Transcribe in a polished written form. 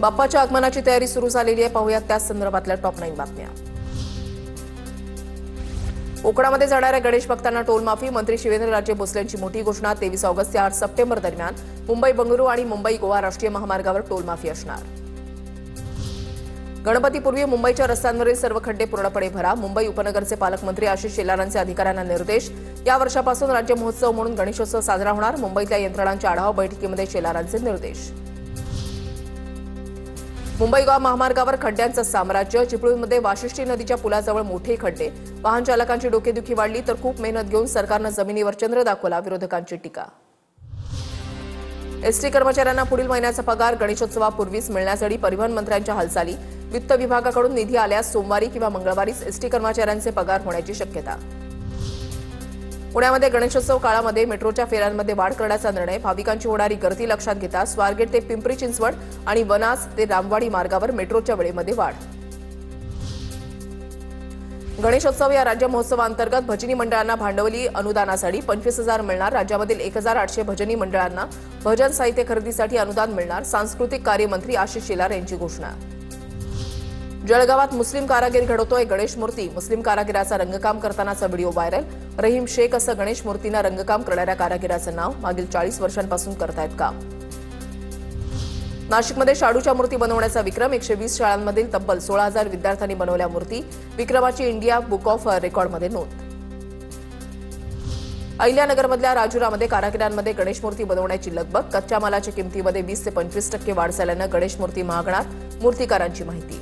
बाप्पाच्या आगमनाची तयारी सुरू झालेली आहे. पाहूयात त्या संदर्भातल्या टॉप 9 बातम्या. कोकणामध्ये जाणाऱ्या गणेश भक्तांना टोल माफी. मंत्री शिवेंद्रराजे भोसलेंची मोठी घोषणा. 23 ऑगस्ट ते 8 सप्टेंबर दरम्यान मुंबई बंगळुरू आणि मुंबई गोवा राष्ट्रीय महामार्गावर टोल माफी असणार. गणपतीपूर्वी मुंबईच्या रस्त्यांवरील सर्व खड्डे पूर्णपणे भरा. मुंबई उपनगरचे पालकमंत्री आशिष शेलारांचे अधिकाऱ्यांना निर्देश. या वर्षापासून राज्य महोत्सव म्हणून गणेशोत्सव साजरा होणार. मुंबईतल्या यंत्रणांच्या आढावा बैठकीमध्ये शेलारांचे निर्देश. मुंबई गोवा महामार्गावर खड्ड्यांचं साम्राज्य. चिपळूणमध्ये वाशिष्ठी नदीच्या पुलाजवळ मोठे खड्डे. वाहन चालकांची डोकेदुखी वाढली तर खूप मेहनत घेऊन सरकारनं जमिनीवर चंद्र दाखवला. विरोधकांची टीका. एसटी कर्मचाऱ्यांना पुढील महिन्याचा पगार गणेशोत्सवापूर्वीच मिळण्यासाठी परिवहन मंत्र्यांच्या हालचाली. वित्त विभागाकडून निधी आल्यास सोमवारी किंवा मंगळवारीच एसटी कर्मचाऱ्यांचे पगार होण्याची शक्यता. पुण्यामध्ये गणेशोत्सव काळामध्ये मेट्रोच्या फेऱ्यांमध्ये वाढ करण्याचा निर्णय. भाविकांची होणारी गर्दी लक्षात घेता स्वारगेट ते पिंपरी चिंचवड आणि वनाज ते रामवाडी मार्गावर मेट्रोच्या वेळेमध्ये वाढ. गणेशोत्सव या राज्य महोत्सवाअंतर्गत भजनी मंडळांना भांडवली अनुदानासाठी 25,000 मिळणार. राज्यामधील 1,800 भजनी मंडळांना भजन साहित्य खरेदीसाठी अनुदान मिळणार. सांस्कृतिक कार्यमंत्री आशिष शेलार यांची घोषणा. जळगावात मुस्लिम कारागीर घडवतोय गणेश मूर्ती. मुस्लिम कारागिराचा रंगकाम करतानाचा व्हिडिओ व्हायरल. रहीम शेख असं गणेश मूर्तींना रंगकाम करणाऱ्या कारागिराचं नाव. मागील 40 वर्षांपासून करतायत काम. नाशिकमध्ये शाडूच्या मूर्ती बनवण्याचा विक्रम. 120 शाळांमधील तब्बल 16,000 विद्यार्थ्यांनी बनवल्या मूर्ती. विक्रमाची इंडिया बुक ऑफ रेकॉर्डमध्ये नोंद. अहिल्यानगरमधल्या राजुरामध्ये कारागिरांमध्ये गणेश मूर्ती बनवण्याची लगबग. कच्च्या मालाच्या किमतीमध्ये 20 ते 25% वाढ झाल्यानं गणेश मूर्ती महागणार. मूर्तिकारांची माहिती.